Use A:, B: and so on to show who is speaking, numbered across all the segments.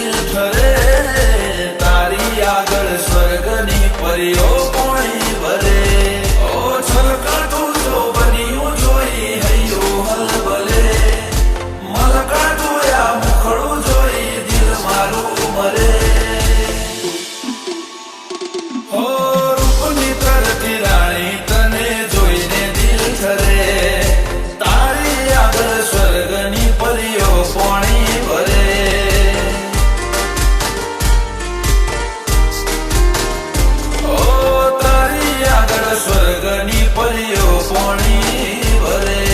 A: દિલ ઠરે તારી આગળ સ્વર્ગની પરીઓ પોણી ભરે ઓ છલકાતું જો બન્યું જોઈ હૈયું હલબલે મલકાતું આ મુખડું જોઈ દિલ મારું મરે ઓ રૂપની તરતી રાણી તને જોઈને દિલ ઠરે તારી આગળ સ્વર્ગની પરીઓ પોણી ભરે ઓ તારી આગળ સ્વર્ગની પરીઓ પોણી ભરે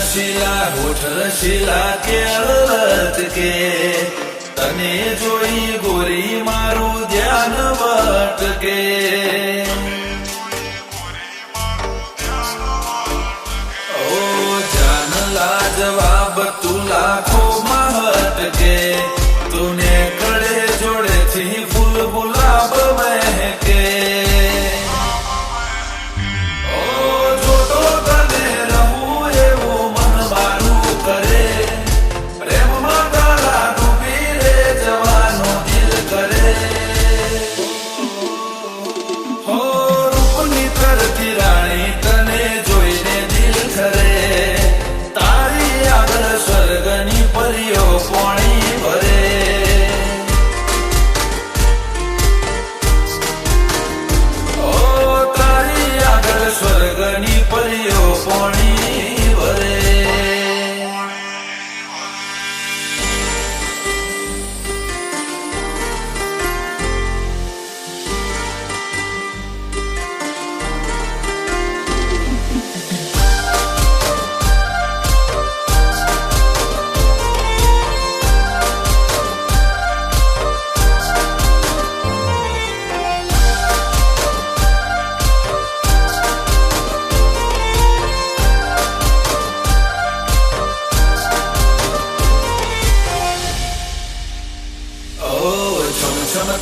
A: રસીલા હોઠ રસીલા કેળત કે તને જોઈ ગોરી મારું ધ્યાન ભટકે ઓ જાન લાજવાબ તું લાખો મહટકે તુને કડે જોડેથી ફૂલ ગુલાબ મહેકે સ્વર્ગની પરીઓ પોણી ભરે ઓ તારી આગળ સ્વર્ગની પરીઓ પોણી ભરે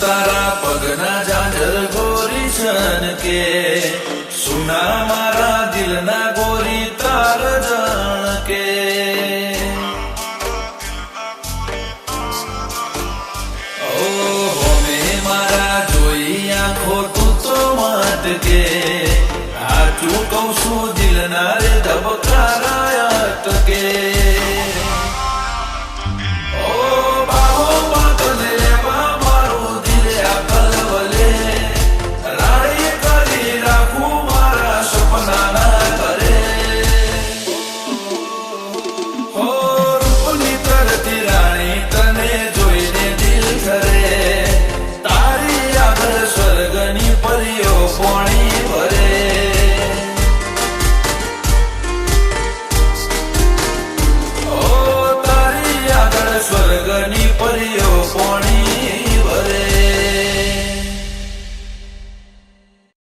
A: તારા પગના ઝાંઝર ગોરી છન કે સુના મારા દિલના ગોરી તાર જાણ કે